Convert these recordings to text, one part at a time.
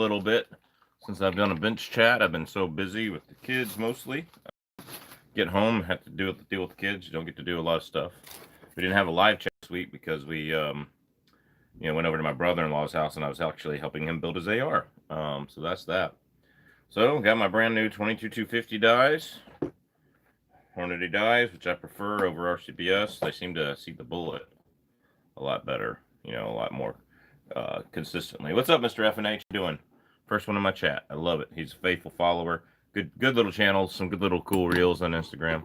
little bit since I've done a bench chat. I've been so busy with the kids mostly. Get home, have to deal with the kids. You don't get to do a lot of stuff. We didn't have a live chat this week because we went over to my brother-in-law's house and I was actually helping him build his AR. So that's that. So got my brand new 22-250 dies, Hornady dies, which I prefer over RCBS. They seem to see the bullet a lot better, a lot more consistently. What's up, Mr. FNH? Doing? First one in my chat. I love it. He's a faithful follower. Good little channels. Some good little cool reels on Instagram.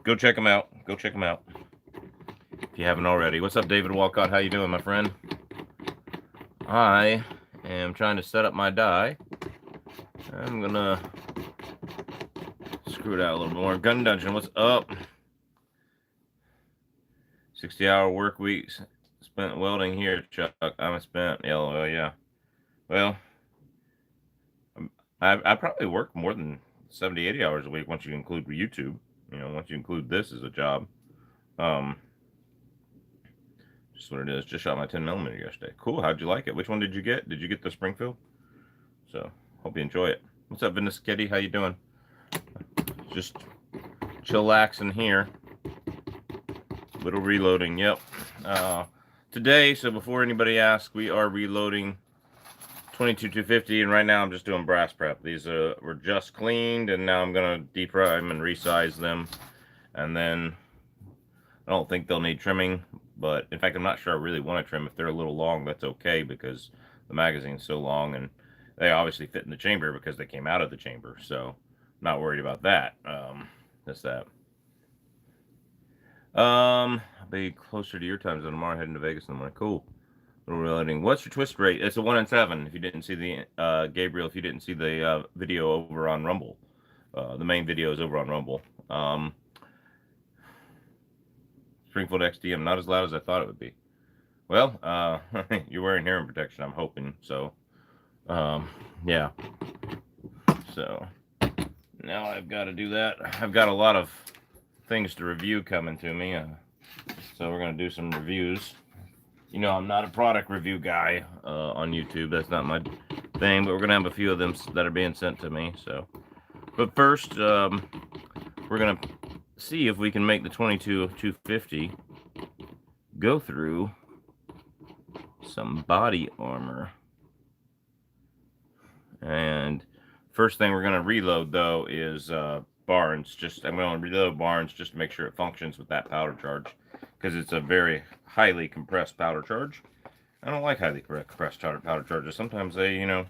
Go check them out. Go check them out if you haven't already. What's up, David Walcott? How you doing, my friend? I am trying to set up my die. I'm gonna screw it out a little more. Gun Dungeon, what's up? 60-hour work weeks spent welding here, Chuck. I'm spent yellow. Yeah. Well, I probably work more than 70, 80 hours a week once you include YouTube. Once you include this as a job. Just what it is. Just shot my 10mm yesterday. Cool. How'd you like it? Which one did you get? Did you get the Springfield? So, hope you enjoy it. What's up, Venice Kitty? How you doing? Just chillaxing here. Little reloading. Yep. Today, so before anybody asks, we are reloading 22-250, and right now I'm just doing brass prep. These were just cleaned, and now I'm gonna deprime and resize them, and then I don't think they'll need trimming. But in fact, I'm not sure I really want to trim. If they're a little long, that's okay because the magazine's so long, and they obviously fit in the chamber because they came out of the chamber. So I'm not worried about that. That's that. I'll be closer to your time zone tomorrow. Heading to Vegas in the morning. Cool. Reloading. What's your twist rate? It's a 1 in 7. If you didn't see the Gabriel, if you didn't see the video over on Rumble, the main video is over on Rumble. Springfield XDM, not as loud as I thought it would be. Well, you're wearing hearing protection, I'm hoping. So, yeah. So, now I've got to do that. I've got a lot of things to review coming to me. So, we're going to do some reviews. I'm not a product review guy on YouTube. That's not my thing. But we're going to have a few of them that are being sent to me. So, but first, we're going to see if we can make the 22-250 go through some body armor. And first thing we're going to reload though is Barnes. I'm going to reload Barnes just to make sure it functions with that powder charge, because it's a very highly compressed powder charge. I don't like highly compressed powder charges. Sometimes they,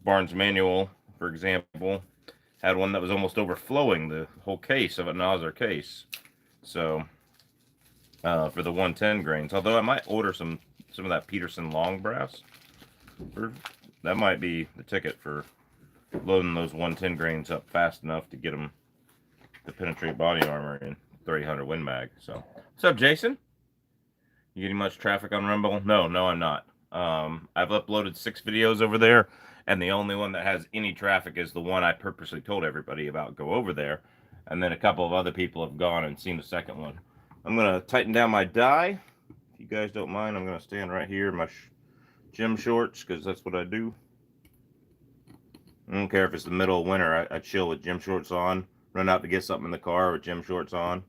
Barnes manual, for example, had one that was almost overflowing the whole case of a Nosler case. So, for the 110 grains. Although I might order some of that Peterson long brass. That might be the ticket for loading those 110 grains up fast enough to get them to penetrate body armor in 300 Win Mag. So, what's up, Jason? You getting much traffic on Rumble? No, I'm not. I've uploaded 6 videos over there. And the only one that has any traffic is the one I purposely told everybody about. Go over there. And then a couple of other people have gone and seen the second one. I'm going to tighten down my die. If you guys don't mind, I'm going to stand right here in my gym shorts, because that's what I do. I don't care if it's the middle of winter. I chill with gym shorts on. Run out to get something in the car with gym shorts on.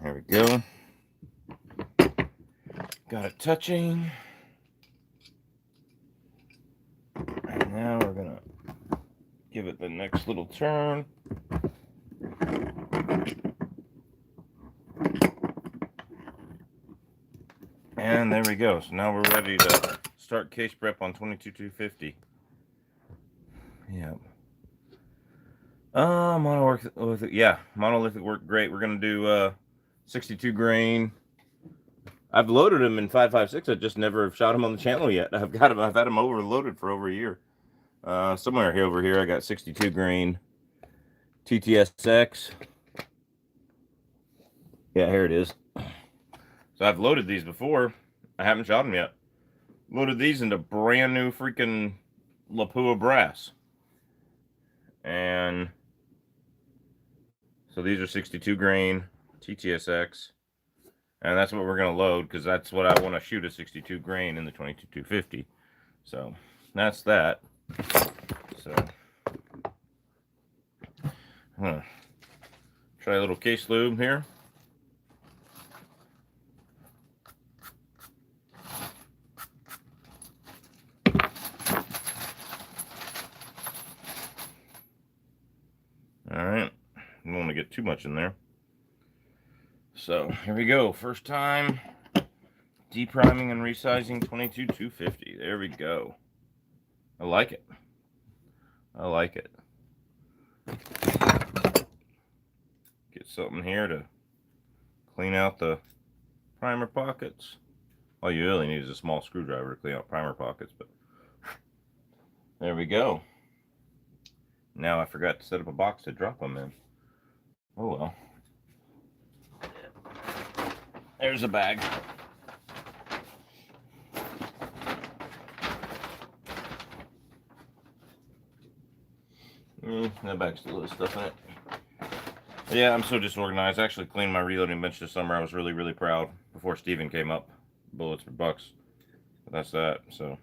There we go. Got it touching. And now we're going to give it the next little turn. And there we go. So now we're ready to start case prep on 22-250. Yep. Monolithic worked great. We're going to do 62 grain. I've loaded them in 5.56. I just never have shot them on the channel yet. I've had them overloaded for over a year. Somewhere over here I got 62 grain TTSX. Yeah, here it is. So I've loaded these before. I haven't shot them yet. Loaded these into brand new freaking Lapua brass. And so these are 62 grain TTSX. And that's what we're going to load, because that's what I want to shoot, a 62 grain in the 22-250. So that's that. So I'm going to try a little case lube here. All right, don't want to get too much in there. So here we go. First time depriming and resizing 22-250. There we go. I like it. I like it. Get something here to clean out the primer pockets. All you really need is a small screwdriver to clean out primer pockets, but there we go. Now I forgot to set up a box to drop them in. Oh well. There's a bag. That bag's still has stuff in it. Yeah, I'm so disorganized. I actually cleaned my reloading bench this summer. I was really, really proud before Steven came up. Bullets for bucks. But that's that, so.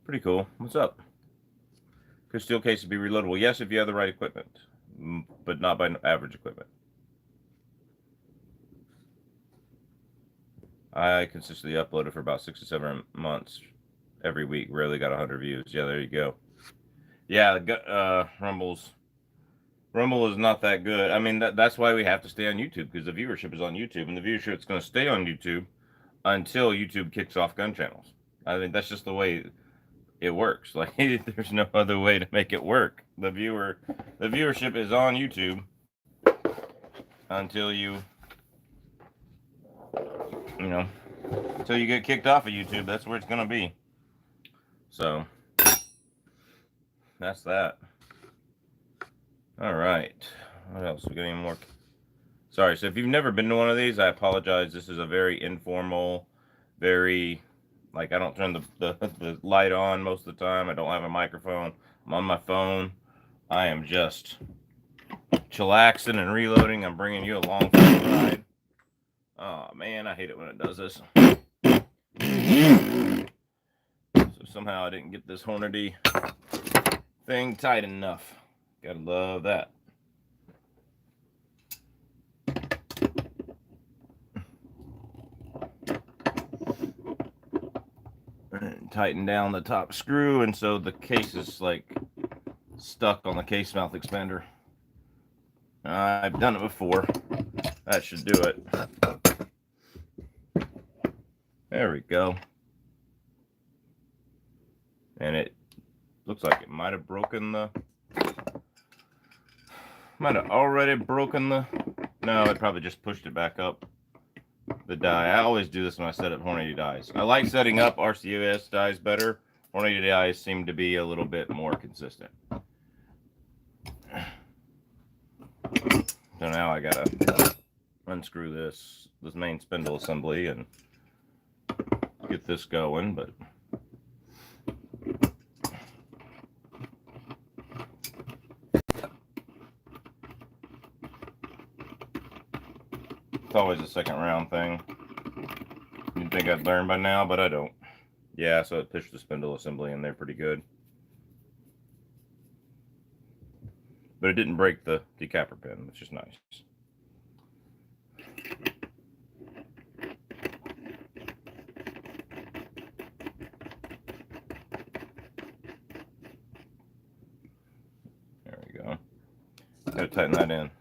Pretty cool. What's up? Could steel cases be reloadable? Yes, if you have the right equipment, but not by average equipment. I consistently uploaded for about 6 to 7 months every week. Rarely got 100 views. Yeah, there you go. Yeah, Rumble is not that good. I mean, that's why we have to stay on YouTube, because the viewership is on YouTube, and the viewership is going to stay on YouTube until YouTube kicks off gun channels. I mean, that's just the way it works. Like, there's no other way to make it work. The viewership is on YouTube until until you get kicked off of YouTube. That's where it's going to be. So that's that. All right. What else? We got any more? Sorry. So if you've never been to one of these, I apologize. This is a very informal, very, like, I don't turn the light on most of the time. I don't have a microphone. I'm on my phone. I am just chillaxing and reloading. I'm bringing you along for the ride. Oh man, I hate it when it does this. So somehow I didn't get this Hornady thing tight enough. Gotta love that. And tighten down the top screw, and so the case is like stuck on the case mouth expander. I've done it before. That should do it. There we go. And it looks like it might have broken the... Might have already broken the... No, it probably just pushed it back up. The die. I always do this when I set up Hornady dies. I like setting up RCUS dies better. Hornady dies seem to be a little bit more consistent. So now I gotta unscrew this main spindle assembly and get this going, but it's always a second round thing. You'd think I'd learn by now, but I don't. Yeah, so it pushed the spindle assembly in there pretty good. But it didn't break the decapper pin, which is nice. There we go. Gotta tighten that in.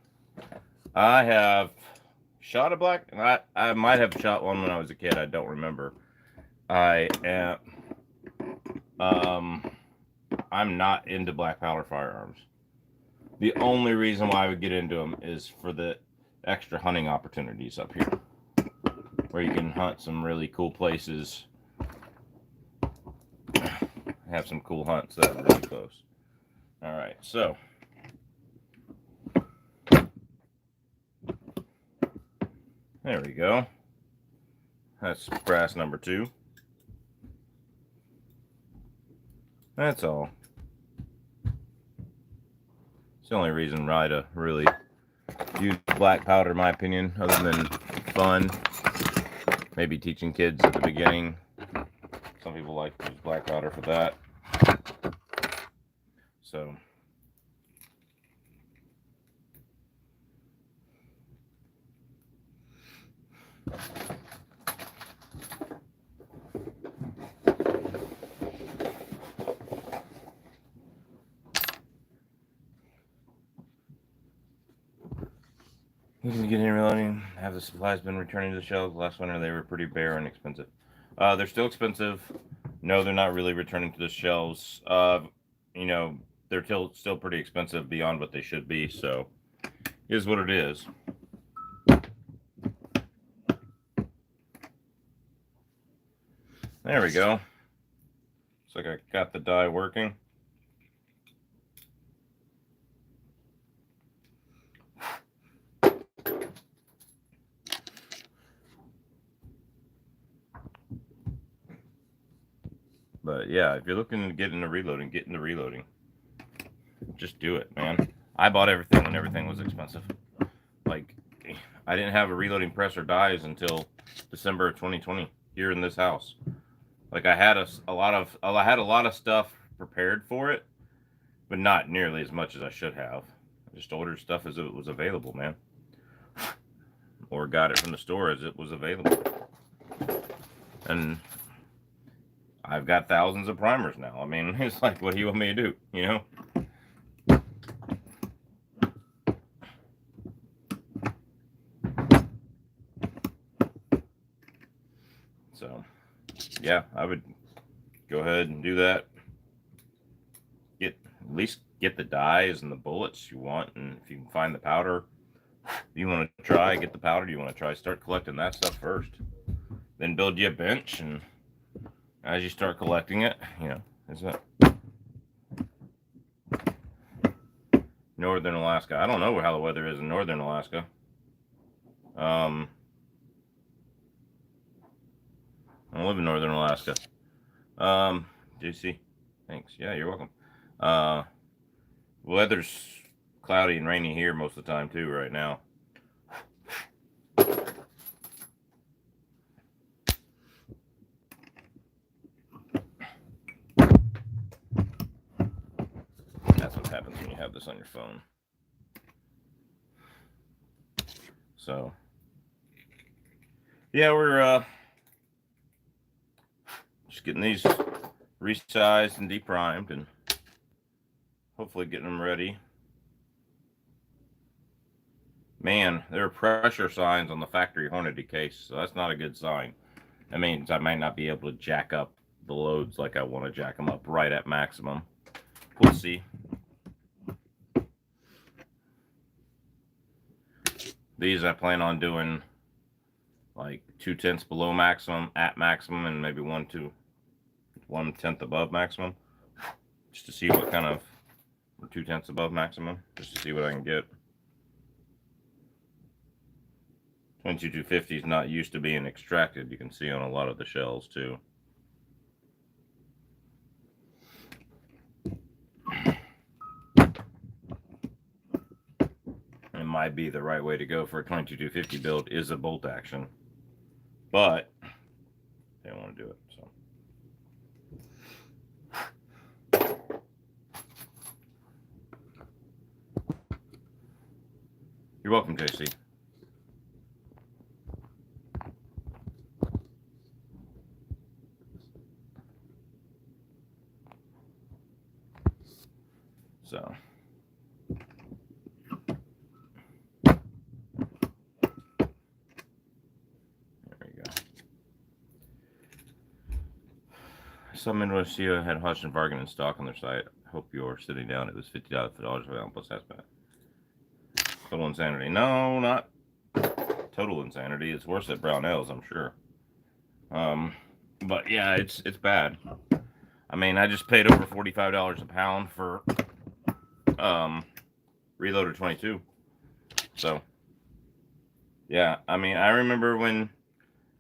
I have shot a black... I might have shot one when I was a kid. I don't remember. I'm not into black powder firearms. The only reason why I would get into them is for the extra hunting opportunities up here, where you can hunt some really cool places, have some cool hunts that are really close. All right, so there we go. That's brass number 2. That's all. It's the only reason why to really use black powder, in my opinion, other than fun. Maybe teaching kids at the beginning. Some people like to use black powder for that. So, needing to get in reloading. Have the supplies been returning to the shelves? Last winter they were pretty bare and expensive. They're still expensive. No, they're not really returning to the shelves. You know, they're still pretty expensive beyond what they should be. So, is what it is. There we go. Looks like I got the dye working. But yeah, if you're looking to get into reloading, get into reloading. Just do it, man. I bought everything when everything was expensive. Like, I didn't have a reloading press or dies until December of 2020 here in this house. Like, I had a lot of stuff prepared for it, but not nearly as much as I should have. I just ordered stuff as it was available, man, or got it from the store as it was available. And I've got thousands of primers now. I mean, it's like, what do you want me to do? You know? So, yeah, I would go ahead and do that. At least get the dies and the bullets you want, and if you can find the powder you want to try, get the powder you want to try. Start collecting that stuff first. Then build you a bench, and as you start collecting it, you know, is that Northern Alaska? I don't know how the weather is in Northern Alaska. I don't live in Northern Alaska. JC, thanks. Yeah, you're welcome. Weather's cloudy and rainy here most of the time too right now. That's what happens when you have this on your phone. So, yeah, we're just getting these resized and deprimed, and hopefully getting them ready. Man, there are pressure signs on the factory Hornady case, so that's not a good sign. That means I might not be able to jack up the loads like I want to jack them up right at maximum. We'll see. These I plan on doing like 2/10 below maximum, at maximum, and maybe 1/10 above maximum, just to see what kind of, 2/10 above maximum, just to see what I can get. 22-250 is not used to being extracted. You can see on a lot of the shells too. It might be the right way to go for a 22-250 build is a bolt action, but they don't want to do it. So you're welcome, JC. So there you go. Some Indonesia had Hodgson bargain in stock on their site. Hope you're sitting down. It was $50 for $1 plus hazmat. Total insanity. No, not total insanity. It's worse at Brownells, I'm sure. But yeah, it's bad. I mean, I just paid over $45 a pound for Reloader 22. So yeah, I mean, I remember when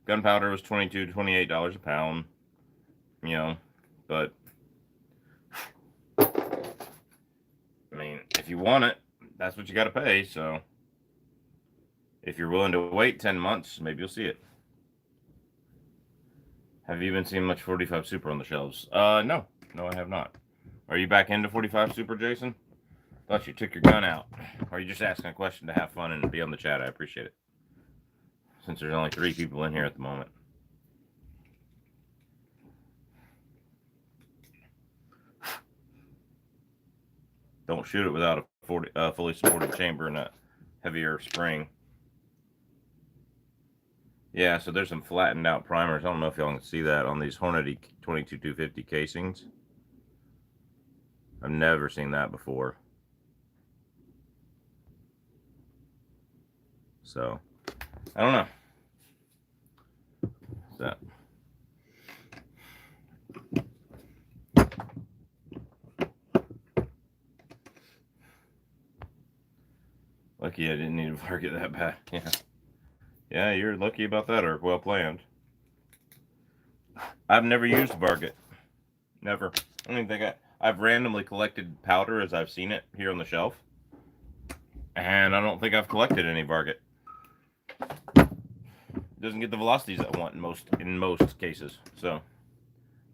gunpowder was $22, $28 a pound, you know, but I mean, if if you want it, that's what you got to pay. So if you're willing to wait 10 months, maybe you'll see it. Have you been seeing much 45 Super on the shelves? No, I have not. Are you back into 45 Super, Jason? Thought you took your gun out. Or are you just asking a question to have fun and be on the chat? I appreciate it. Since there's only 3 people in here at the moment. Don't shoot it without a fully supported chamber and a heavier spring. Yeah, so there's some flattened out primers. I don't know if y'all can see that on these Hornady 22250 casings. I've never seen that before. So, I don't know. What's that? Lucky I didn't need to target that bad. Yeah. Yeah, you're lucky about that, or well planned. I've never used Varget. Never. I don't even think I've randomly collected powder as I've seen it here on the shelf. And I don't think I've collected any Varget. Doesn't get the velocities I want in most cases. So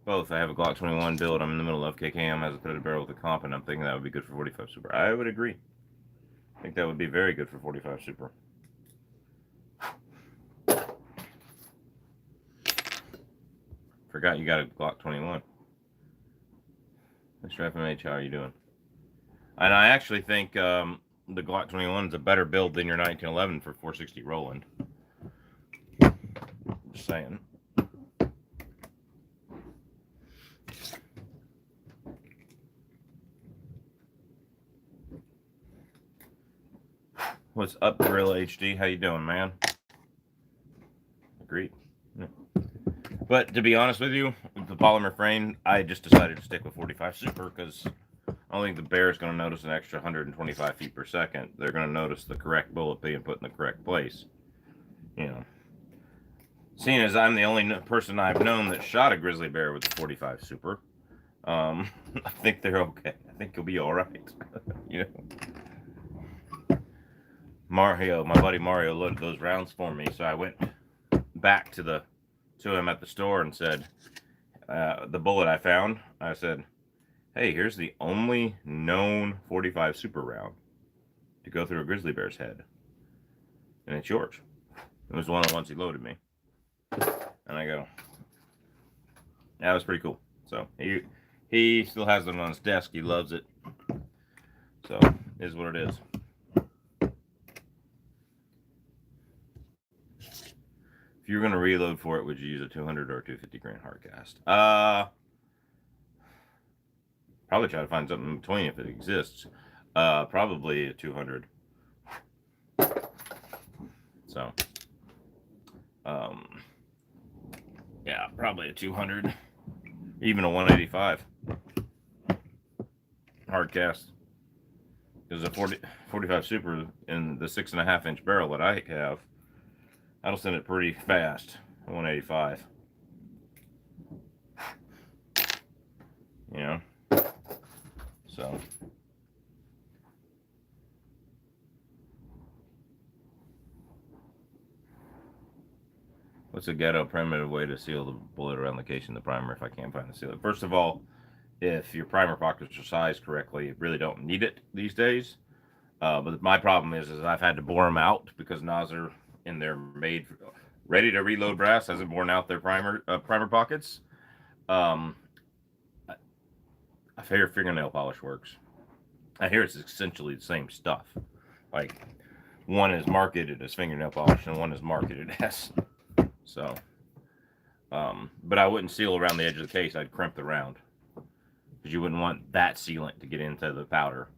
both. I have a Glock 21 build I'm in the middle of. KKM has a threaded barrel with a comp, and I'm thinking that would be good for 45 Super. I would agree. I think that would be very good for 45 Super. Forgot you got a Glock 21. Mr. FMH, how are you doing? And I actually think the Glock 21 is a better build than your 1911 for 460 Roland. Just saying. What's up, Gorilla HD? How you doing, man? Agreed. Yeah. But to be honest with you, with the polymer frame, I just decided to stick with 45 Super because I don't think the bear is going to notice an extra 125 feet per second. They're going to notice the correct bullet being put in the correct place. You know, seeing as I'm the only person I've known that shot a grizzly bear with the 45 Super, I think they're okay. I think you'll be all right. You know, Mario, my buddy Mario, loaded those rounds for me, so I went back to him at the store and said, the bullet I found, I said, hey, here's the only known 45 Super round to go through a grizzly bear's head, and it's yours. It was one of the ones he loaded me, and I go, that was pretty cool. So he still has them on his desk. He loves it. So it is what it is. If you were going to reload for it, would you use a 200 or a 250 grain hardcast? Probably try to find something in between if it exists. Probably a 200. So, yeah, probably a 200. Even a 185 hardcast. Because a 45 Super in the 6.5 inch barrel that I have, that'll send it pretty fast. 185. You know? So. What's a ghetto primitive way to seal the bullet around the casing of the primer if I can't find the sealer? First of all, if your primer pockets are sized correctly, you really don't need it these days. But my problem is I've had to bore them out because Nasr in their ready to reload brass hasn't worn out their primer pockets. I hear fingernail polish works. I hear it's essentially the same stuff. Like one is marketed as fingernail polish and one is marketed as so. But I wouldn't seal around the edge of the case. I'd crimp the round because you wouldn't want that sealant to get into the powder.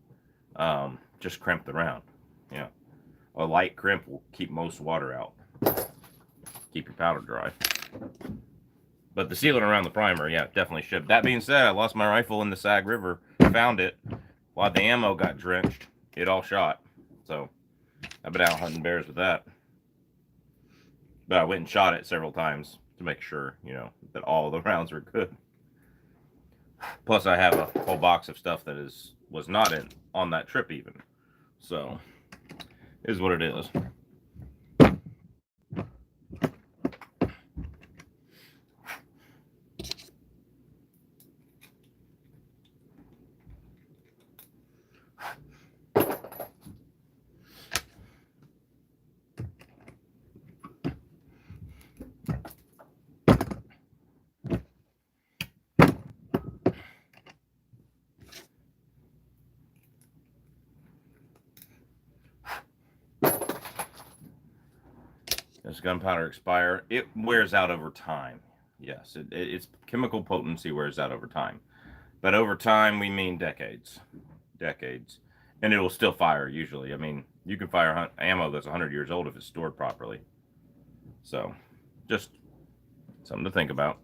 Just crimp the round. Yeah, a light crimp will keep most water out. Keep your powder dry. But the sealant around the primer, yeah, definitely should. That being said, I lost my rifle in the Sag River. Found it while the ammo got drenched. It all shot. So I've been out hunting bears with that. But I went and shot it several times to make sure, you know, that all the rounds were good. Plus, I have a whole box of stuff that was not on that trip even. So, is what it is. Does gunpowder expire? It wears out over time. Yes, its chemical potency wears out over time. But over time, we mean decades. Decades. And it will still fire, usually. I mean, you can fire ammo that's 100 years old if it's stored properly. So, just something to think about.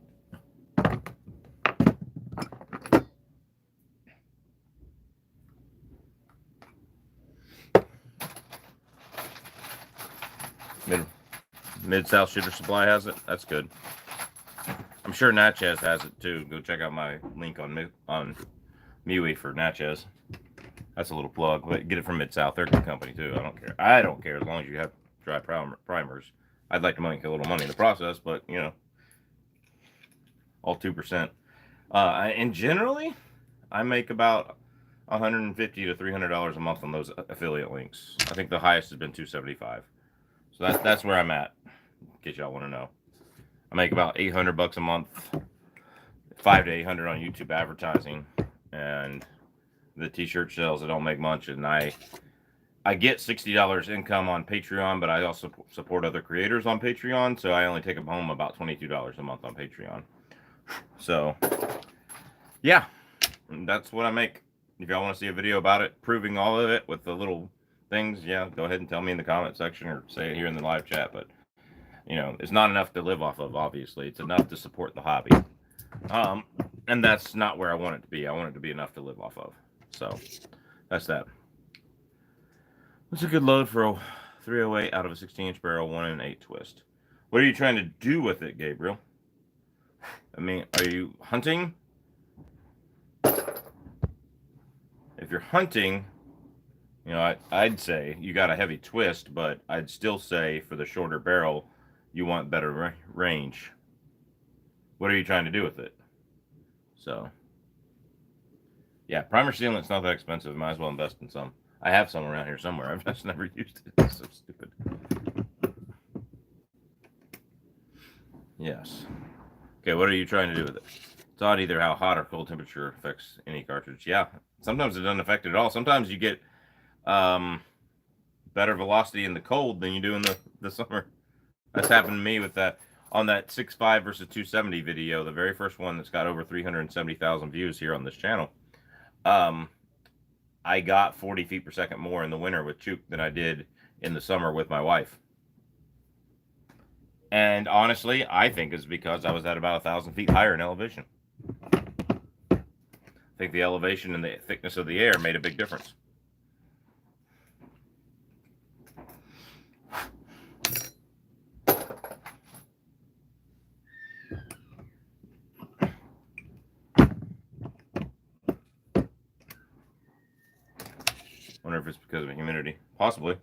Mid-South Shooter Supply has it. That's good. I'm sure Natchez has it too. Go check out my link on MeWe for Natchez. That's a little plug. But get it from Mid-South. They're a good company too. I don't care. I don't care as long as you have dry primers. I'd like to make a little money in the process, but you know, all 2%. And generally, I make about $150 to $300 a month on those affiliate links. I think the highest has been $275. So that's where I'm at. In case y'all want to know, I make about $800 a month, $500 to $800 on YouTube advertising, and the t-shirt sales I don't make much, and I get $60 income on Patreon, but I also support other creators on Patreon, so I only take home about $22 a month on Patreon. So yeah, that's what I make. If y'all want to see a video about it, proving all of it with the little things, yeah, go ahead and tell me in the comment section or say it here in the live chat. But you know, it's not enough to live off of. Obviously, it's enough to support the hobby, and that's not where I want it to be. I want it to be enough to live off of. So that's that. What's a good load for a 308 out of a 16-inch barrel, 1 in 8 twist? What are you trying to do with it, Gabriel? I mean, are you hunting? If you're hunting, you know, I'd say you got a heavy twist, but I'd still say for the shorter barrel, you want better range. What are you trying to do with it? So, yeah, primer sealant's not that expensive. Might as well invest in some. I have some around here somewhere. I've just never used it. It's so stupid. Yes. Okay, what are you trying to do with it? It's odd either how hot or cold temperature affects any cartridge. Yeah, sometimes it doesn't affect it at all. Sometimes you get better velocity in the cold than you do in the summer. That's happened to me with that on that 6.5 versus 270 video, the very first one that's got over 370,000 views here on this channel. I got 40 feet per second more in the winter with Chook than I did in the summer with my wife. And honestly, I think it's because I was at about 1,000 feet higher in elevation. I think the elevation and the thickness of the air made a big difference. Wonder if it's because of humidity. Possibly.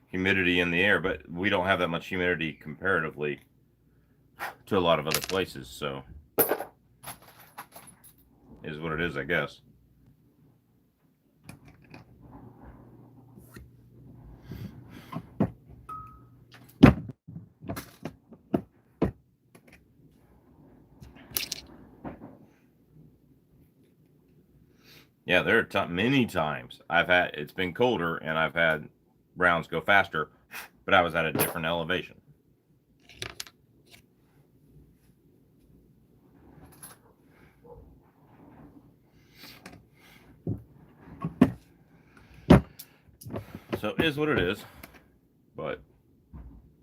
Humidity in the air, but we don't have that much humidity comparatively to a lot of other places, so is what it is, I guess. Yeah, there are many times it's been colder and I've had rounds go faster, but I was at a different elevation. So it is what it is, but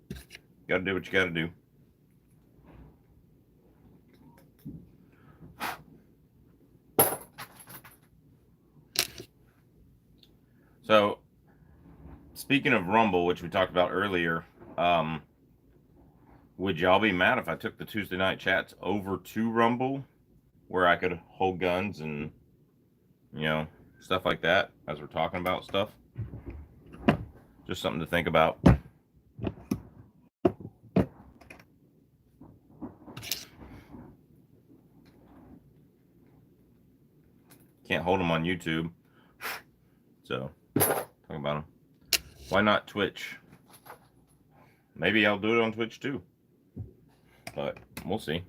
you gotta do what you gotta do. So, speaking of Rumble, which we talked about earlier, would y'all be mad if I took the Tuesday night chats over to Rumble? where I could hold guns and, you know, stuff like that as we're talking about stuff. Just something to think about. Can't hold them on YouTube. So, talk about them. Why not Twitch? Maybe I'll do it on Twitch too. But we'll see.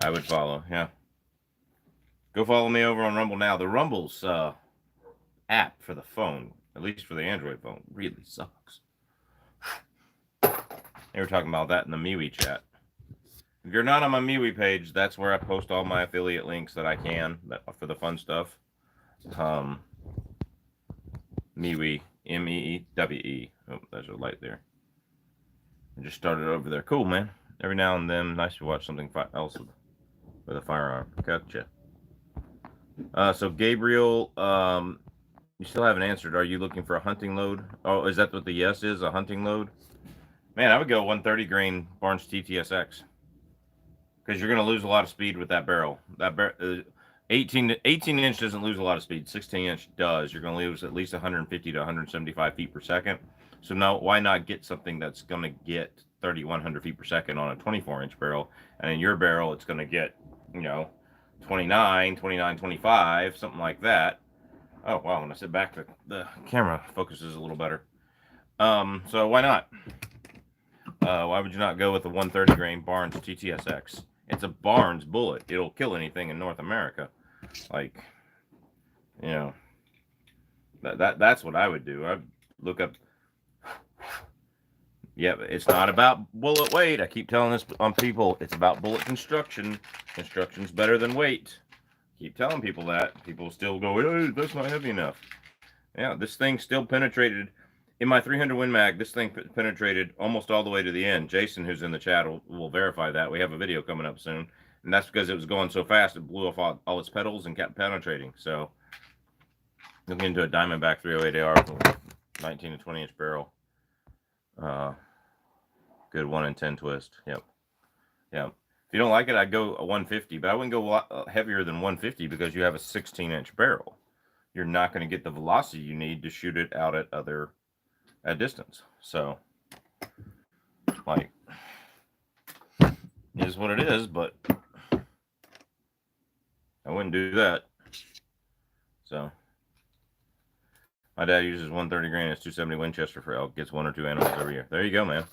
I would follow, yeah. Go follow me over on Rumble now. The Rumble's app for the phone, at least for the Android phone, really sucks. They were talking about that in the MeWe chat. If you're not on my MeWe page, that's where I post all my affiliate links that I can for the fun stuff. MeWe, M-E-E-W-E. Oh, there's a light there. I just started over there. Cool, man. Every now and then, nice to watch something else with a firearm. Gotcha. So Gabriel, you still haven't answered. Are you looking for a hunting load? Oh, is that what the yes is? A hunting load? Man, I would go 130 grain Barnes TTSX because you're going to lose a lot of speed with that barrel. That 18 inch doesn't lose a lot of speed. 16 inch does. You're going to lose at least 150 to 175 feet per second. So now, why not get something that's going to get 3,100 feet per second on a 24 inch barrel, and in your barrel, it's going to get, you know, 29, 25, something like that. Oh wow! When I sit back, the camera focuses a little better. So why not? Why would you not go with the 130 grain Barnes TTSX? It's a Barnes bullet. It'll kill anything in North America. Like, you know, that's what I would do. I'd look up. Yeah, it's not about bullet weight. I keep telling this on people. It's about bullet construction. Construction's better than weight. Keep telling people that. People still go, hey, that's not heavy enough. Yeah, this thing still penetrated. In my 300 Win Mag, this thing penetrated almost all the way to the end. Jason, who's in the chat, will verify that. We have a video coming up soon. And that's because it was going so fast, it blew off all its petals and kept penetrating. So, looking into a Diamondback 308 AR with 19 to 20 inch barrel. Good 1 in 10 twist. Yep. Yep. If you don't like it, I'd go a 150, but I wouldn't go heavier than 150 because you have a 16 inch barrel. You're not going to get the velocity you need to shoot it out at distance. So, like, it is what it is, but I wouldn't do that. So, my dad uses 130 grain as 270 Winchester for elk. Gets 1 or 2 animals every year. There you go, man.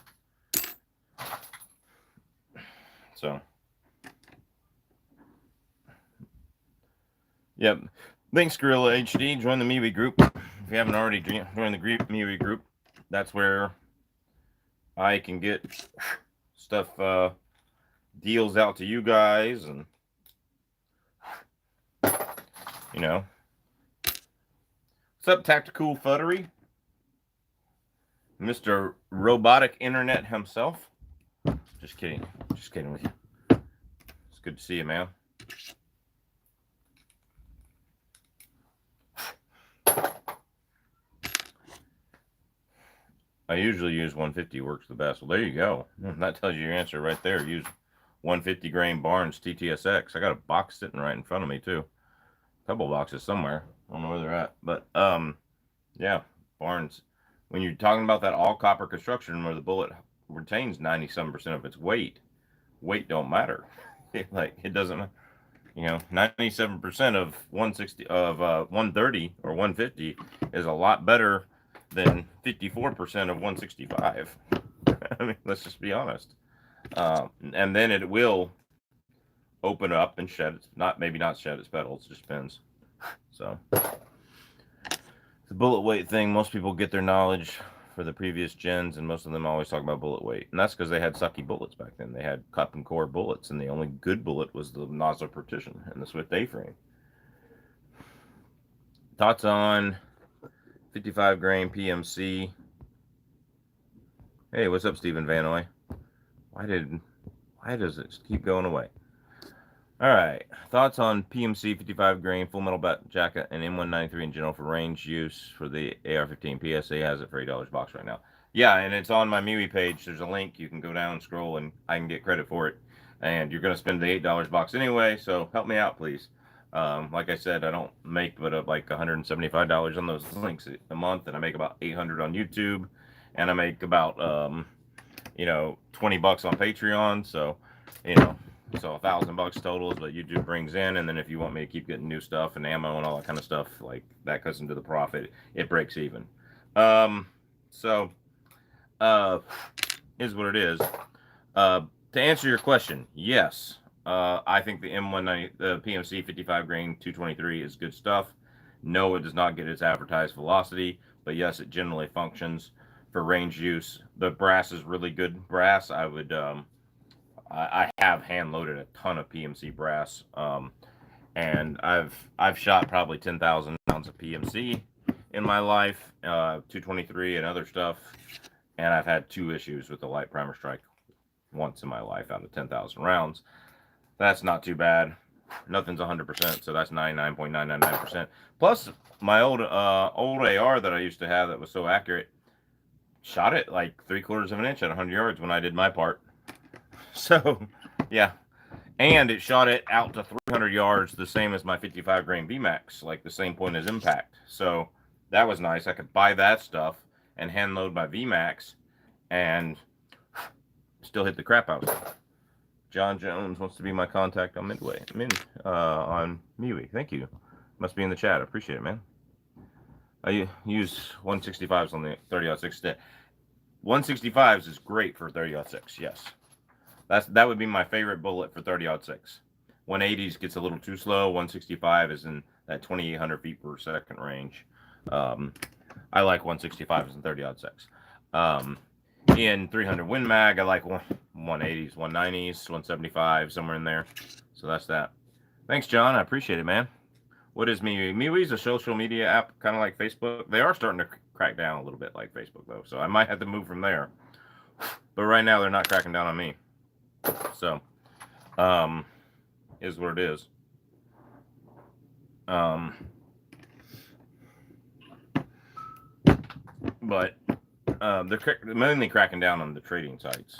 So, yep. Thanks, Gorilla HD. Join the MeWe group. If you haven't already joined the MeWe group, that's where I can get stuff, deals out to you guys, and, you know. What's up, Tactical Futtery? Mr. Robotic Internet himself. Just kidding. Just kidding with you. It's good to see you, man. I usually use 150, works the best. Well, there you go. That tells you your answer right there. Use 150 grain Barnes TTSX. I got a box sitting right in front of me, too. A couple boxes somewhere. I don't know where they're at. But, yeah, Barnes. When you're talking about that all copper construction where the bullet retains 97% of its weight don't matter. It doesn't, you know, 97% of 160 of 130 or 150 is a lot better than 54% of 165. I mean, let's just be honest. And then it will open up and shed its, maybe not shed its petals, it just depends. So the bullet weight thing, most people get their knowledge for the previous gens, and most of them always talk about bullet weight. And that's because they had sucky bullets back then. They had cup and core bullets, and the only good bullet was the nozzle partition and the Swift A-frame. Thoughts on 55 grain PMC? Hey, what's up, Stephen Vanoy? Why does it keep going away? All right, thoughts on PMC 55 grain full metal jacket and M193 in general for range use for the AR-15. PSA has it for $8 box right now. Yeah, and it's on my MeWe page. There's a link. You can go down, scroll, and I can get credit for it. And you're gonna spend the $8 box anyway, so help me out, please. Like I said, I don't make but like $175 on those links a month, and I make about 800 on YouTube, and I make about 20 bucks on Patreon. So, you know, so $1,000 total is what YouTube brings in, and then if you want me to keep getting new stuff and ammo and all that kind of stuff, like that goes into the profit. It breaks even. So is what it is. To answer your question, yes, I think the M190, the PMC 55 grain 223 is good stuff. No, it does not get its advertised velocity, but yes, it generally functions for range use. The brass is really good brass. I would, I have hand loaded a ton of PMC brass, and I've shot probably 10,000 rounds of PMC in my life, 223 and other stuff, and I've had 2 issues with the light primer strike once in my life out of 10,000 rounds. That's not too bad. Nothing's 100%, so that's 99.999%. Plus, my old AR that I used to have that was so accurate shot it like 3/4 of an inch at 100 yards when I did my part. So, yeah. And it shot it out to 300 yards, the same as my 55 grain VMAX, like the same point as impact. So that was nice. I could buy that stuff and hand load my VMAX and still hit the crap out of it. John Jones wants to be my contact on on MeWe. Thank you. Must be in the chat. I appreciate it, man. I use 165s on the 30-06. 165s is great for 30-06. Yes, that would be my favorite bullet for 30-06. 180s gets a little too slow. 165 is in that 2,800 feet per second range. I like 165s and 30-06. In 300 Win Mag, I like 180s, 190s, 175, somewhere in there. So that's that. Thanks, John. I appreciate it, man. What is MeWe? MeWe is a social media app, kind of like Facebook. They are starting to crack down a little bit like Facebook, though. So I might have to move from there. But right now, they're not cracking down on me. So, is what it is. But they're mainly cracking down on the trading sites.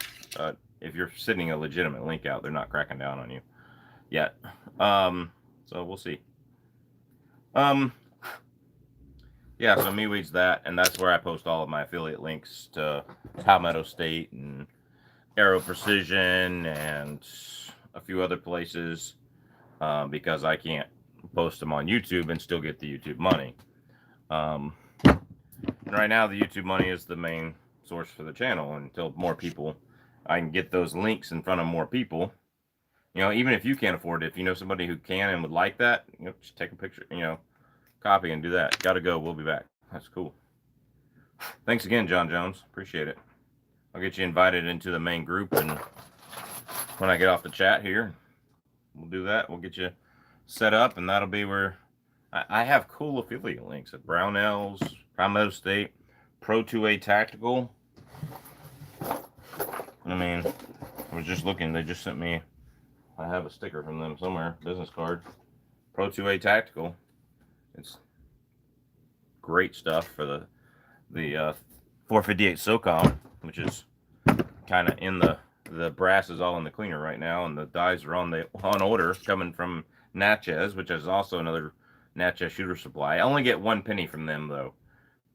If you're sending a legitimate link out, they're not cracking down on you yet. So we'll see. Yeah, so MeWe's that, and that's where I post all of my affiliate links to Palmetto State and Aero Precision and a few other places, because I can't post them on YouTube and still get the YouTube money. And right now, the YouTube money is the main source for the channel. Until more people, I can get those links in front of more people. Even if you can't afford it, if you know somebody who can and would like that, just take a picture, copy and do that. Gotta go. We'll be back. That's cool. Thanks again, John Jones. Appreciate it. I'll get you invited into the main group, and when I get off the chat here, we'll do that. We'll get you set up, and that'll be where I have cool affiliate links at Brownells, Palmetto State, Pro 2A Tactical. I mean, I was just looking. They just sent me, I have a sticker from them somewhere, business card. Pro 2A Tactical. It's great stuff for the 458 SOCOM, which is kind of in the brass is all in the cleaner right now, and the dies are on order coming from Natchez, which is also another Natchez shooter supply. I only get 1 penny from them though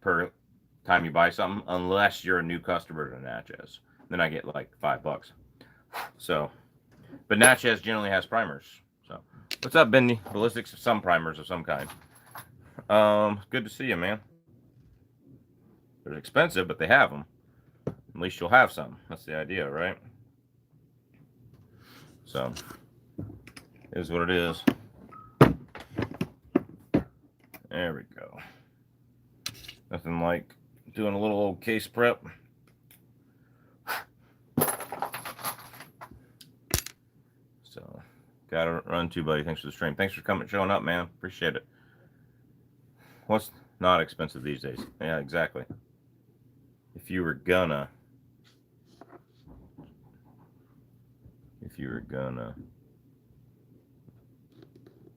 per time you buy something, unless you're a new customer to Natchez. Then I get like $5. So, but Natchez generally has primers. So, what's up, Bendy? Ballistics, some primers of some kind. Good to see you, man. They're expensive, but they have them. At least you'll have some. That's the idea, right? So, it is what it is. There we go. Nothing like doing a little old case prep. So, gotta run too, buddy. Thanks for the stream. Thanks for showing up, man. Appreciate it. What's not expensive these days? Yeah, exactly. If you were gonna,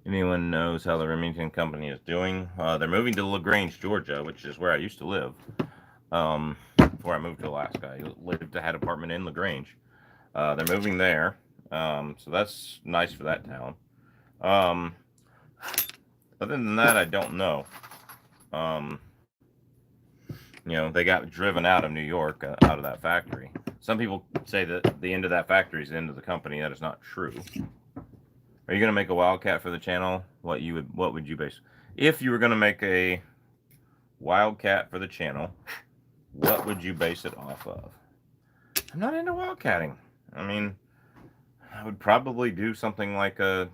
anyone knows how the Remington company is doing? They're moving to LaGrange, Georgia, which is where I used to live. before I moved to Alaska. I had an apartment in LaGrange. They're moving there, so that's nice for that town. Um, Other than that, I don't know. Um, they got driven out of New York, out of that factory. Some people say that the end of that factory is the end of the company. That is not true. Are you gonna make a wildcat for the channel? What would you base? If you were gonna make a wildcat for the channel, what would you base it off of? I'm not into wildcatting. I mean, I would probably do something like a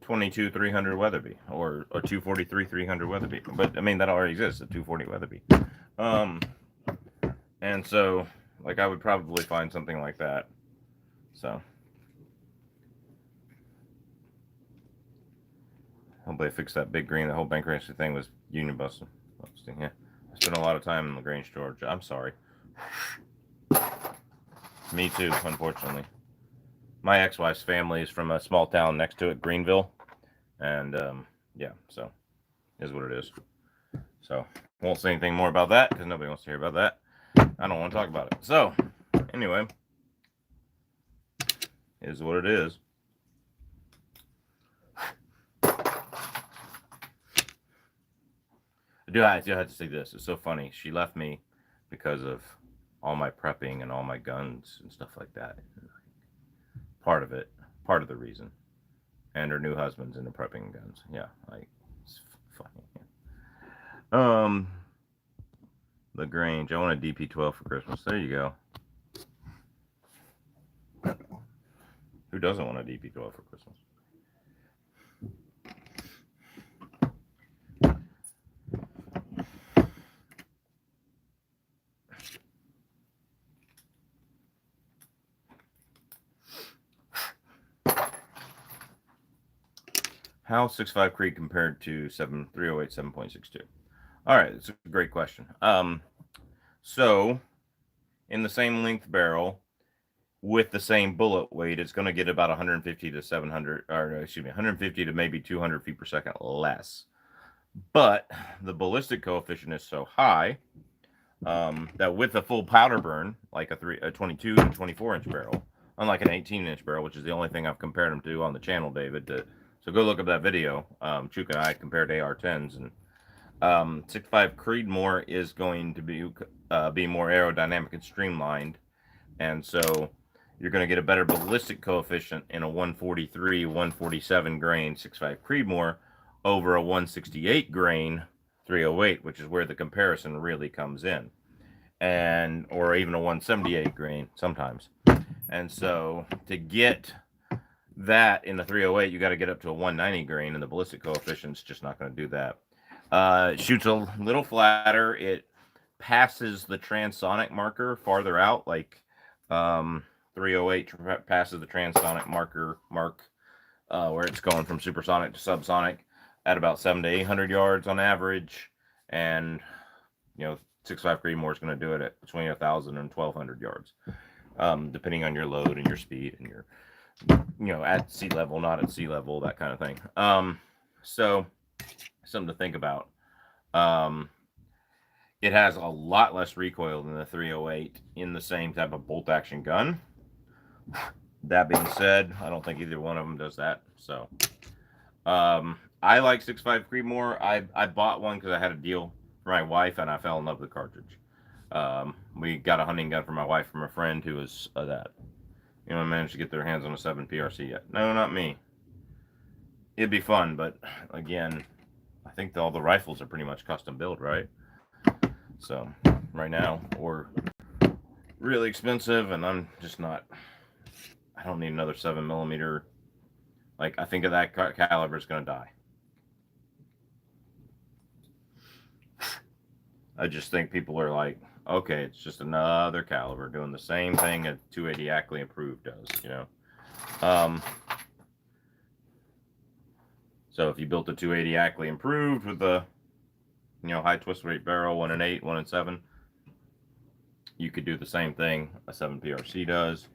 22 300 Weatherby or a 243 300 Weatherby. But I mean, that already exists, a 240 Weatherby. And so, like, I would probably find something like that. So, hopefully I fixed that big green. The whole bankruptcy thing was union busting. Yeah. I spent a lot of time in LaGrange, Georgia. I'm sorry. Me too, unfortunately. My ex-wife's family is from a small town next to it, Greenville. And, yeah, so, is what it is. So, won't say anything more about that, because nobody wants to hear about that. I don't want to talk about it. So, anyway, is what it is. I do have to say this. It's so funny. She left me because of all my prepping and all my guns and stuff like that. Part of it, part of the reason. And her new husband's into prepping guns. Yeah, like, it's funny. LaGrange. I want a DP-12 for Christmas. There you go. Who doesn't want a DP-12 for Christmas? How 6.5 Creed compared to 308 7.62? All right, it's a great question. So in the same length barrel with the same bullet weight, it's going to get about 150 to 700, or excuse me, 150 to maybe 200 feet per second less. But the ballistic coefficient is so high that with a full powder burn, like a 22 to 24 inch barrel, unlike an 18-inch barrel, which is the only thing I've compared them to on the channel, David. So go look up that video. Chuk and I compared AR-10s, and 6.5 Creedmoor is going to be more aerodynamic and streamlined, and so you're going to get a better ballistic coefficient in a 143, 147 grain 6.5 Creedmoor over a 168 grain 308, which is where the comparison really comes in, and or even a 178 grain sometimes. And so to get that in the 308, you got to get up to a 190 grain, and the ballistic coefficient's just not going to do that. Shoots a little flatter. It passes the transonic marker farther out, like 308 passes the transonic mark where it's going from supersonic to subsonic at about 700 to 800 yards on average, and 6.5 Creedmoor is going to do it at between 1,000 and 1,200 yards, depending on your load and your speed and your at sea level, not at sea level, that kind of thing. So something to think about. It has a lot less recoil than the 308 in the same type of bolt action gun. That being said, I don't think either one of them does that. So I like 6.5 Creedmoor. I bought one because I had a deal for my wife, and I fell in love with the cartridge. We got a hunting gun for my wife from a friend who was that. Managed to get their hands on a 7 PRC yet. No, not me. It'd be fun, but again, I think all the rifles are pretty much custom built, right? So right now, or really expensive, and I'm just not. I don't need another 7mm. Like, I think of that caliber is going to die. I just think people are like, okay, it's just another caliber doing the same thing a 280 Ackley Improved does, So if you built a 280 Ackley Improved with the, high twist rate barrel, 1 and 8, 1 and 7, you could do the same thing a 7 PRC does,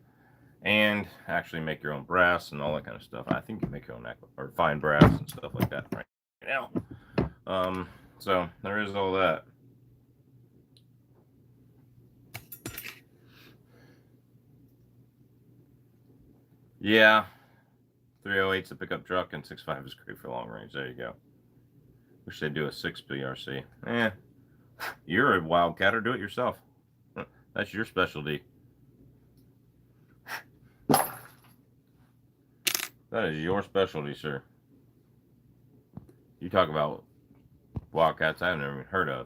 and actually make your own brass and all that kind of stuff. I think you make your own or fine brass and stuff like that right now. So there is all that. Yeah. 308's a pickup truck, and 6.5 is great for long range. There you go. Wish they'd do a 6 BRC. You're a wildcatter. Do it yourself. That's your specialty. That is your specialty, sir. You talk about wildcats I've never even heard of.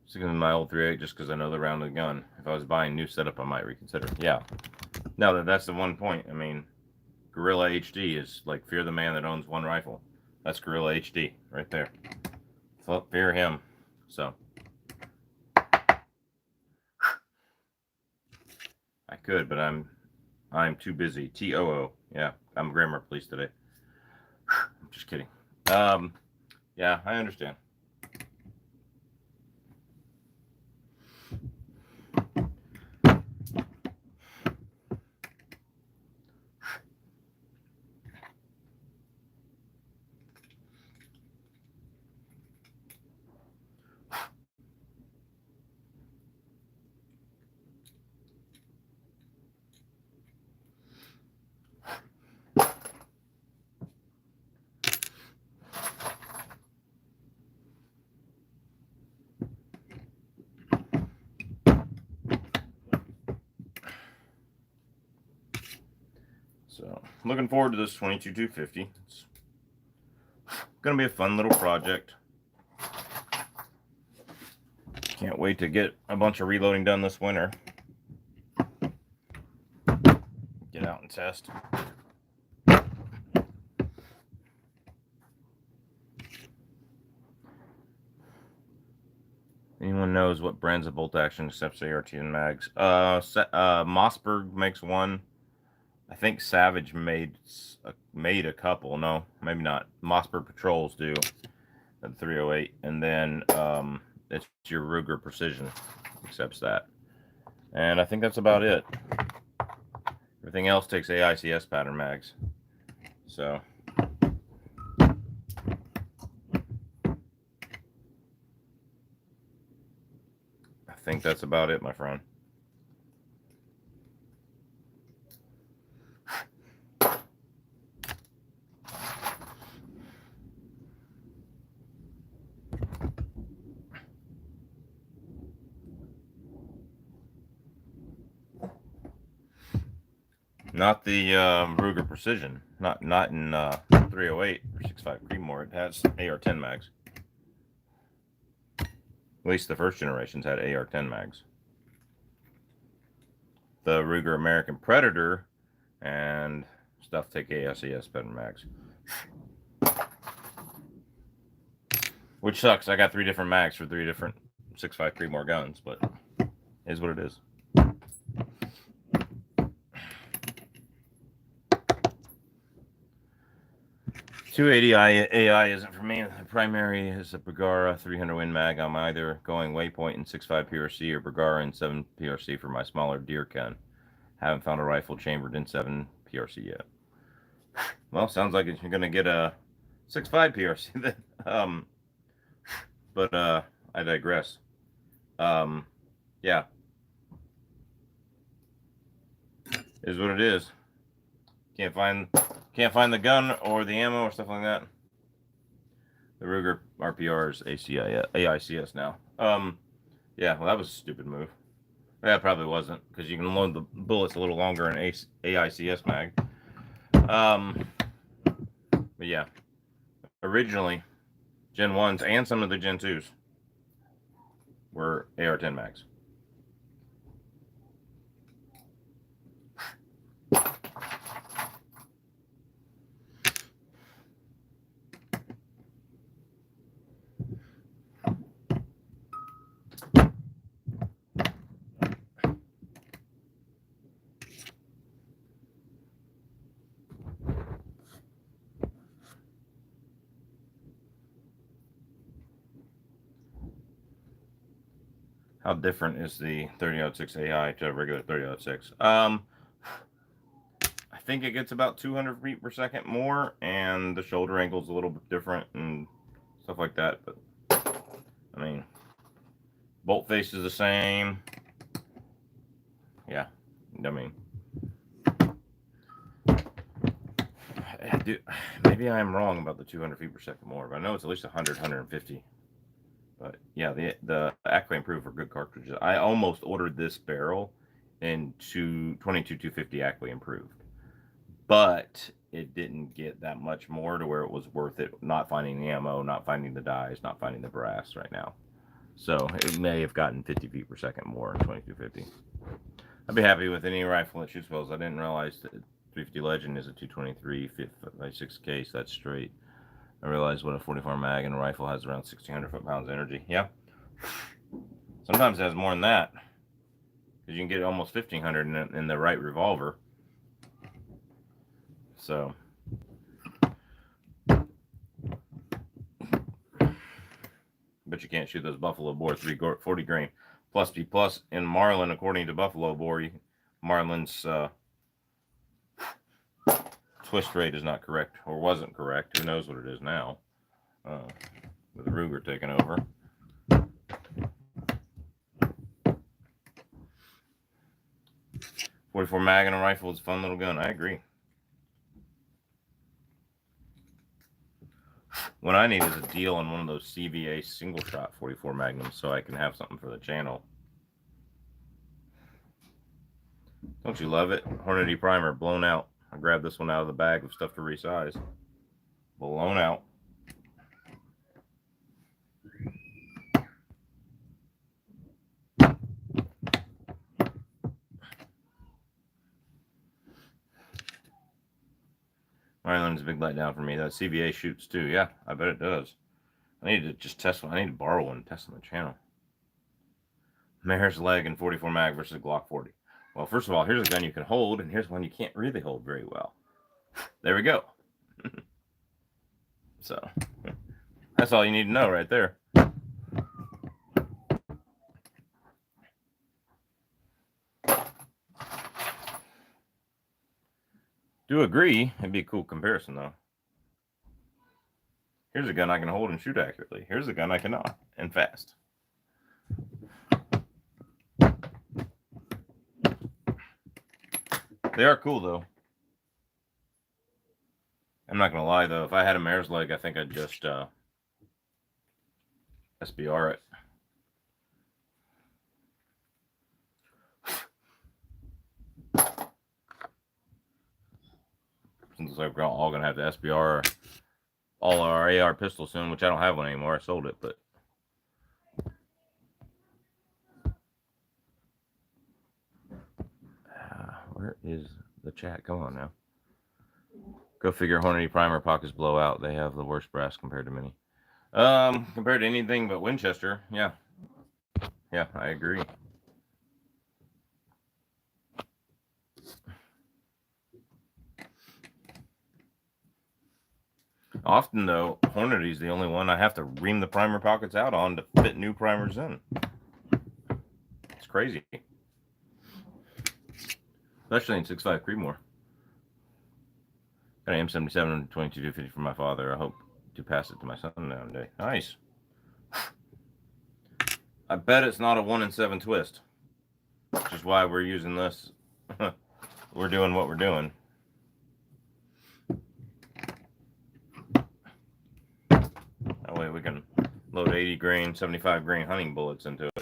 Sticking with my old 308 just because I know the round of the gun. If I was buying new setup, I might reconsider. Yeah. No, that's the one point. I mean, Gorilla HD is like fear the man that owns one rifle. That's Gorilla HD right there. Fear him. So I could, but I'm too busy. TOO. Yeah, I'm grammar police today. I'm just kidding. Yeah, I understand. So, looking forward to this 22-250. It's going to be a fun little project. Can't wait to get a bunch of reloading done this winter. Get out and test. Anyone knows what brands of bolt action accepts ART and mags? Mossberg makes one. I think Savage made a couple. No, maybe not. Mossberg Patrols do at 308, and then it's your Ruger Precision accepts that, and I think that's about it. Everything else takes AICS pattern mags. So I think that's about it, my friend. Not the Ruger Precision. Not in 308 or 6.5 Creedmoor. It has AR-10 mags. At least the first generations had AR-10 mags. The Ruger American Predator and stuff take AICS pattern mags. Which sucks. I got 3 different mags for 3 different 6.5 Creedmoor guns, but it is what it is. .280 AI isn't for me. The primary is a Bergara 300 Win mag. I'm either going Waypoint in 6.5 PRC or Bergara in 7 PRC for my smaller deer gun. Haven't found a rifle chambered in 7 PRC yet. Well, sounds like you're going to get a 6.5 PRC then. But I digress. Yeah. Is what it is. Can't find the gun or the ammo or stuff like that. The Ruger RPR is AICS now. Yeah, well, that was a stupid move. That probably wasn't, because you can load the bullets a little longer in AICS mag. But yeah, originally, Gen 1s and some of the Gen 2s were AR-10 mags. How different is the 30-06 AI to a regular 30-06? I think it gets about 200 feet per second more, and the shoulder angle is a little bit different and stuff like that. But I mean, bolt face is the same. Yeah, I mean, Maybe I'm wrong about the 200 feet per second more, but I know it's at least 100, 150. But yeah, the Acme improved for good cartridges. I almost ordered this barrel into 22 250 Acme improved, but it didn't get that much more to where it was worth it. Not finding the ammo, not finding the dies, not finding the brass right now. So it may have gotten 50 feet per second more in 2250. I'd be happy with any rifle that shoots wells. I didn't realize that 350 Legend is a 223 by 6 case. That's straight. I realized what a 44 mag and a rifle has around 1,600 foot-pounds of energy. Yeah. Sometimes it has more than that. Because you can get almost 1,500 in the right revolver. So. But you can't shoot those Buffalo Bore 340 grain plus B plus in Marlin, according to Buffalo Bore. Marlin's twist rate is not correct, or wasn't correct. Who knows what it is now? With the Ruger taking over. .44 mag and a rifle is a fun little gun. I agree. What I need is a deal on one of those CVA single shot 44 Magnums so I can have something for the channel. Don't you love it? Hornady primer blown out. I grabbed this one out of the bag of stuff to resize. Blown out. Marlin's a big letdown for me. That CVA shoots too. Yeah, I bet it does. I need to just test one. I need to borrow one and test on the channel. Mare's leg and 44 mag versus Glock 40. Well, first of all, here's a gun you can hold, and here's one you can't really hold very well. There we go. So, that's all you need to know right there. Do agree, it'd be a cool comparison though. Here's a gun I can hold and shoot accurately. Here's a gun I cannot, and fast. They are cool though. I'm not gonna lie though, if I had a mare's leg, I think I'd just SBR it. Since we're all gonna have to SBR all our AR pistols soon, which I don't have one anymore. I sold it, but where is the chat? Come on now. Go figure. Hornady primer pockets blow out. They have the worst brass compared to many. Compared to anything but Winchester, yeah. Yeah, I agree. Often, though, Hornady's the only one I have to ream the primer pockets out on to fit new primers in. It's crazy. Especially in 6.5 Creedmoor. Got an M77 and 22-250 from my father. I hope to pass it to my son one day. Nice. I bet it's not a 1 in 7 twist. Which is why we're using this. We're doing what we're doing. That way we can load 80 grain, 75 grain hunting bullets into it.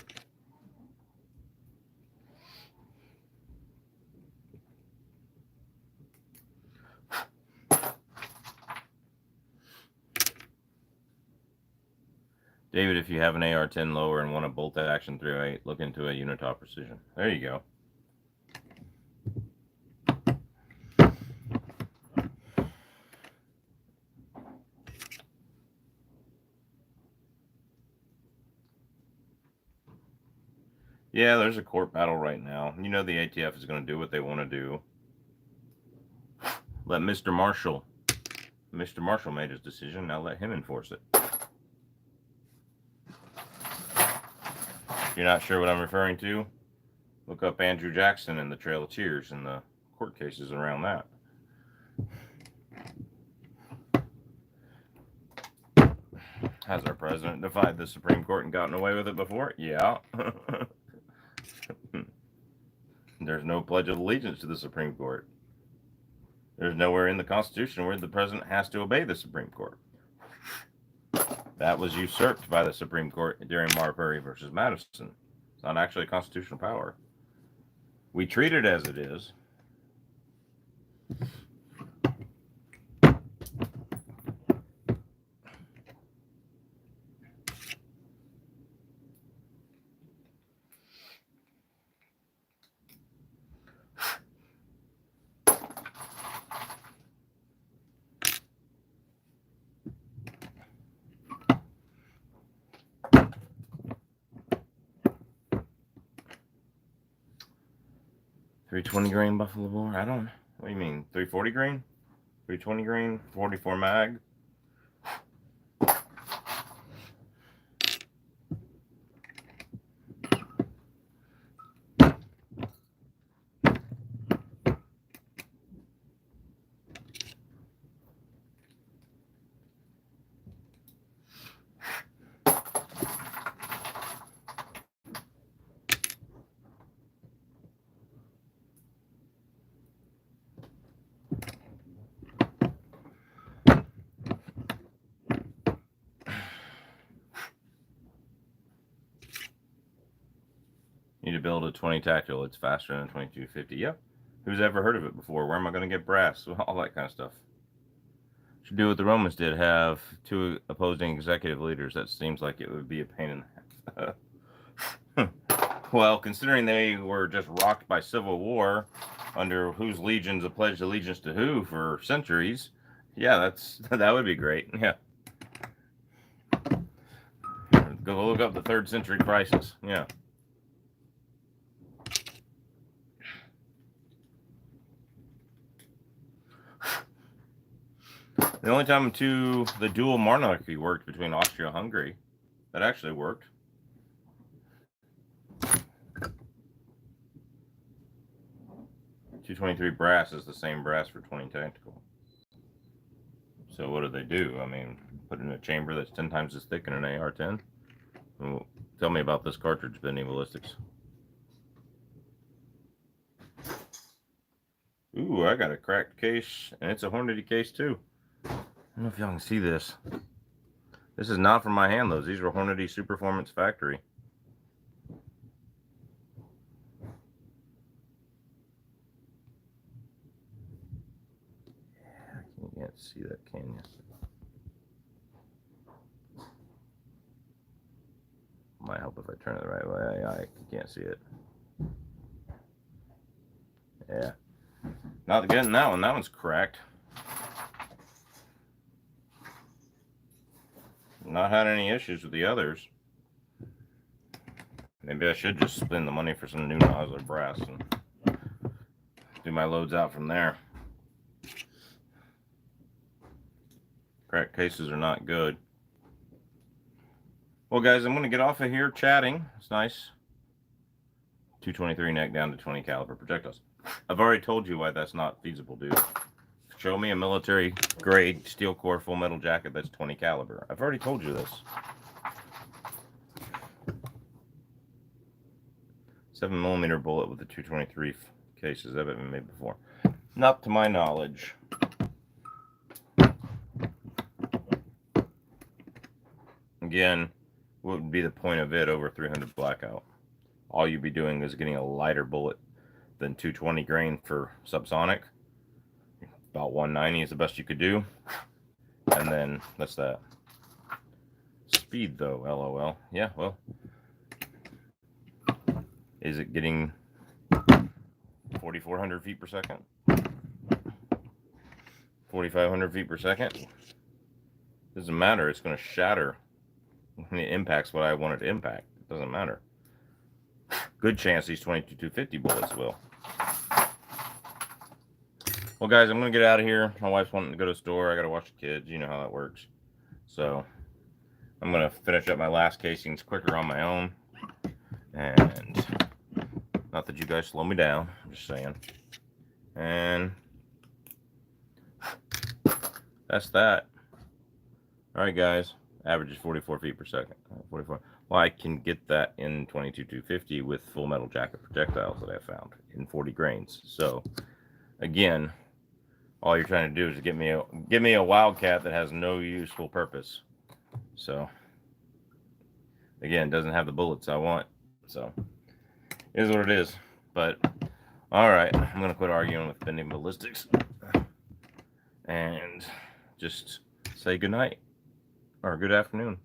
David, if you have an AR-10 lower and want a bolt action 308, look into a Unitop Precision. There you go. Yeah, there's a court battle right now. You know the ATF is going to do what they want to do. Let Mr. Marshall made his decision. Now let him enforce it. If you're not sure what I'm referring to, look up Andrew Jackson and the Trail of Tears and the court cases around that. Has our president defied the Supreme Court and gotten away with it before? Yeah. There's no pledge of allegiance to the Supreme Court. There's nowhere in the Constitution where the president has to obey the Supreme Court. That was usurped by the Supreme Court during Marbury versus Madison. It's not actually a constitutional power. We treat it as it is. .320 grain Buffalo bore? I don't. What do you mean? 340 grain? 320 grain? 44 mag? Need to build a 20 tactical. It's faster than a 2250. Yep. Who's ever heard of it before? Where am I going to get brass? All that kind of stuff. Should do what the Romans did. Have 2 opposing executive leaders. That seems like it would be a pain in the ass. Well, considering they were just rocked by civil war, under whose legions have pledged allegiance to who for centuries, yeah, that would be great. Yeah. Go look up the 3rd century crisis. Yeah. The only time the dual monarchy worked between Austria-Hungary, that actually worked. .223 brass is the same brass for 20 tactical. So what do? I mean, put in a chamber that's 10 times as thick in an AR-10? Well, tell me about this cartridge, Benny Ballistics. Ooh, I got a cracked case, and it's a Hornady case too. I don't know if y'all can see this. This is not from my hand, though. These were Hornady Superformance Factory. Yeah, you can't see that, can you? Might help if I turn it the right way. I can't see it. Yeah. Not getting that one. That one's cracked. Not had any issues with the others. Maybe I should just spend the money for some new nozzle brass and do my loads out from there. Cracked cases are not good. Well, guys, I'm going to get off of here chatting. It's nice. 223 neck down to 20 caliber projectiles. I've already told you why that's not feasible, dude. Show me a military grade steel core full metal jacket that's 20 caliber. I've already told you this. 7mm bullet with the 223 cases that have been made before. Not to my knowledge. Again, what would be the point of it over 300 blackout? All you'd be doing is getting a lighter bullet than 220 grain for subsonic. About 190 is the best you could do. And then that's that. Speed though, LOL. Yeah, well. Is it getting 4,400 feet per second? 4,500 feet per second? Doesn't matter. It's going to shatter when it impacts what I want it to impact. It doesn't matter. Good chance these 22-250 bullets will. Well, guys, I'm going to get out of here. My wife's wanting to go to the store. I got to watch the kids. You know how that works. So I'm going to finish up my last casings quicker on my own. And not that you guys slow me down. I'm just saying. And that's that. All right, guys. Average is 44 feet per second. 44. Well, I can get that in 22-250 with full metal jacket projectiles that I found in 40 grains. So, again, all you're trying to do is give me a wildcat that has no useful purpose. So again, doesn't have the bullets I want. So it is what it is. But all right, I'm gonna quit arguing with Bending Ballistics and just say good night or good afternoon.